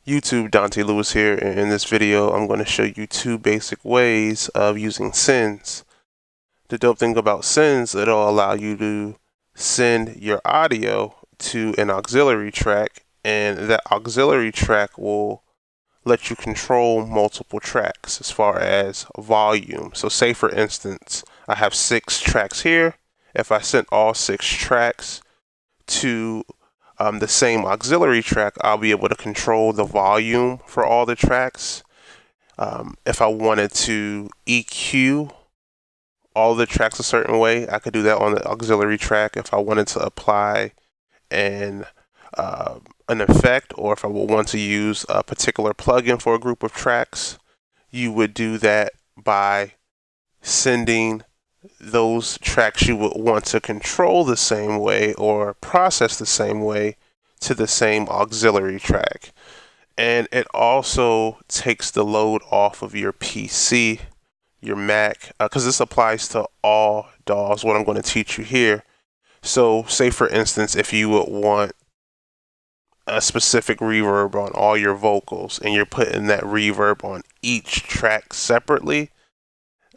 YouTube, Dante Lewis here, and in this video I'm going to show you two basic ways of using sends. The dope thing about sends, it'll allow you to send your audio to an auxiliary track, and that auxiliary track will let you control multiple tracks as far as volume. So say for instance, I have 6 tracks here. If I sent all 6 tracks to the same auxiliary track, I'll be able to control the volume for all the tracks. If I wanted to EQ all the tracks a certain way, I could do that on the auxiliary track. If I wanted to apply an effect, or if I would want to use a particular plugin for a group of tracks, you would do that by sending those tracks you would want to control the same way or process the same way to the same auxiliary track. And it also takes the load off of your PC, your Mac, because this applies to all DAWs, what I'm going to teach you here. So say for instance, if you would want a specific reverb on all your vocals and you're putting that reverb on each track separately,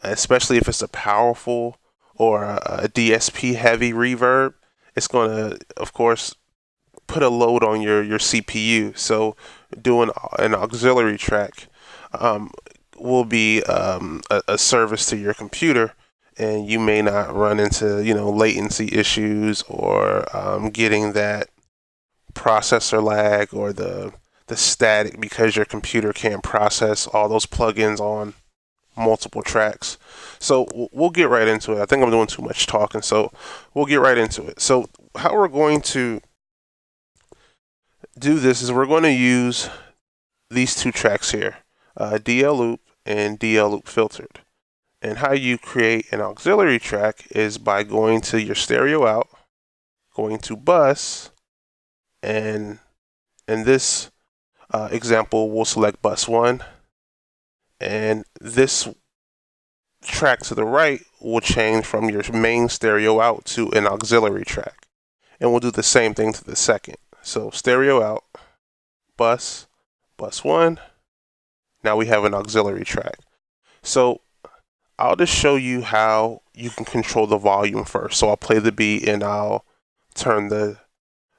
especially if it's a powerful or a DSP heavy reverb, it's going to, of course, put a load on your CPU. So doing an auxiliary track will be a service to your computer, and you may not run into latency issues or getting that processor lag or the static because your computer can't process all those plugins on multiple tracks. So we'll get right into it. I think I'm doing too much talking, so we'll get right into it. So how we're going to do this is we're going to use these two tracks here, DL Loop and DL Loop Filtered. And how you create an auxiliary track is by going to your stereo out, going to bus, and in this example we'll select bus 1, and this track to the right will change from your main stereo out to an auxiliary track. And we'll do the same thing to the second. So stereo out, bus 1, now we have an auxiliary track. So I'll just show you how you can control the volume first. So I'll play the beat and I'll turn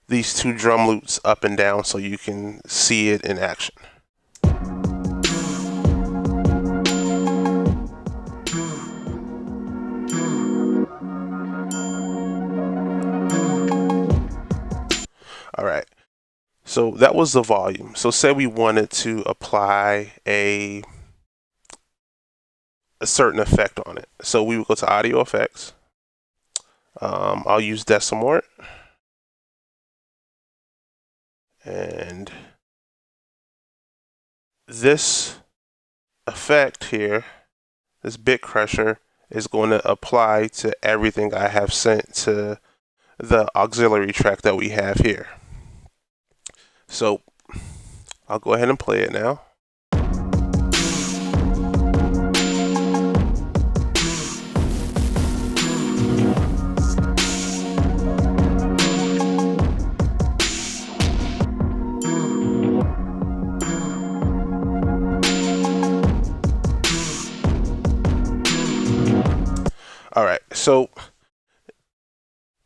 these two drum loops up and down so you can see it in action. All right, so that was the volume. So say we wanted to apply a certain effect on it. So we would go to Audio Effects. I'll use Decimort. And this effect here, this bit crusher, is going to apply to everything I have sent to the auxiliary track that we have here. So I'll go ahead and play it now. All right, so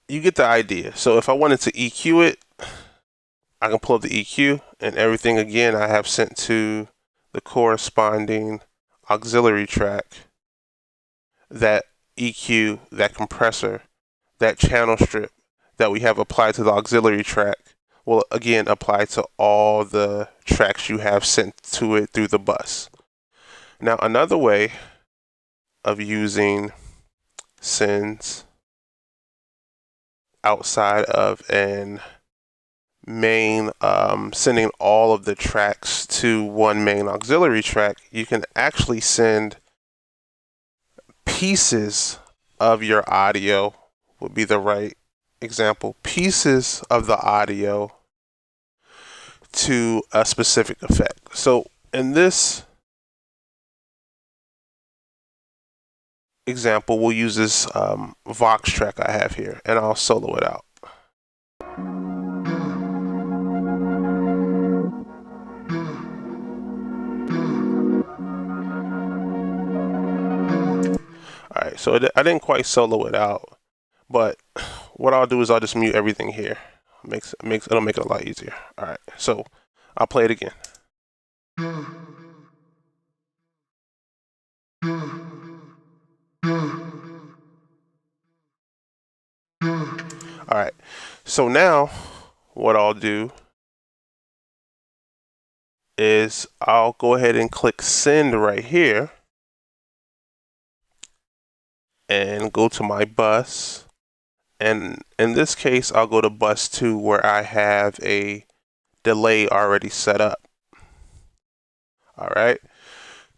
you get the idea. So if I wanted to EQ it, I can pull up the EQ, and everything again I have sent to the corresponding auxiliary track. That EQ, that compressor, that channel strip that we have applied to the auxiliary track will again apply to all the tracks you have sent to it through the bus. Now another way of using sends outside of an main sending all of the tracks to one main auxiliary track, you can actually send pieces of your audio, would be the right example, pieces of the audio to a specific effect. So in this example, we'll use this Vox track I have here, and I'll solo it out. So I didn't quite solo it out, but what I'll do is I'll just mute everything here. It'll make it a lot easier. All right, so I'll play it again. All right, so now what I'll do is I'll go ahead and click send right here and go to my bus. And in this case, I'll go to bus 2 where I have a delay already set up. All right,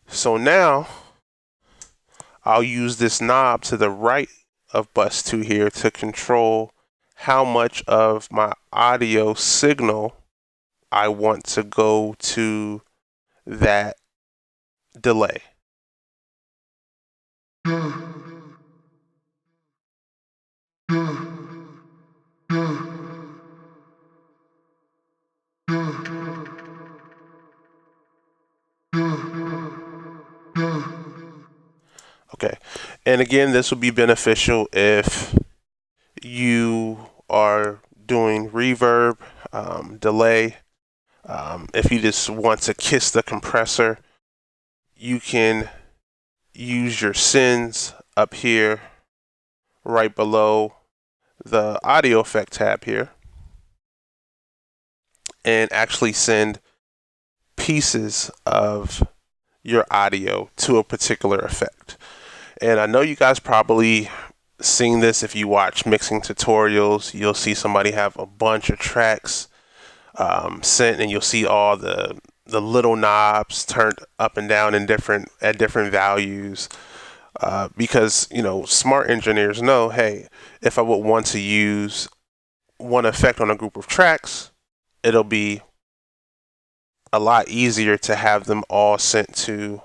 so now I'll use this knob to the right of bus 2 here to control how much of my audio signal I want to go to that delay. Okay, and again, this will be beneficial if you are doing reverb, delay. If you just want to kiss the compressor, you can use your sends up here right below the audio effect tab here and actually send pieces of your audio to a particular effect. And I know you guys probably seen this if you watch mixing tutorials. You'll see somebody have a bunch of tracks sent, and you'll see all the little knobs turned up and down in different values, because smart engineers know, hey, if I would want to use one effect on a group of tracks, it'll be a lot easier to have them all sent to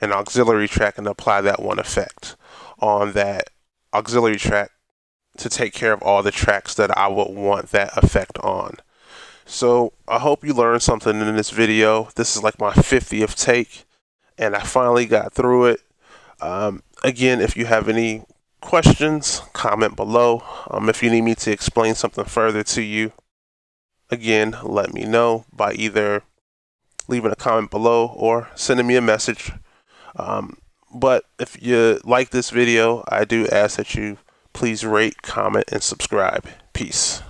an auxiliary track and apply that one effect on that auxiliary track to take care of all the tracks that I would want that effect on. So I hope you learned something in this video. This is like my 50th take, and I finally got through it. Again, if you have any questions, comment below. If you need me to explain something further to you, again, let me know by either leaving a comment below or sending me a message. But if you like this video, I do ask that you please rate, comment, and subscribe. Peace.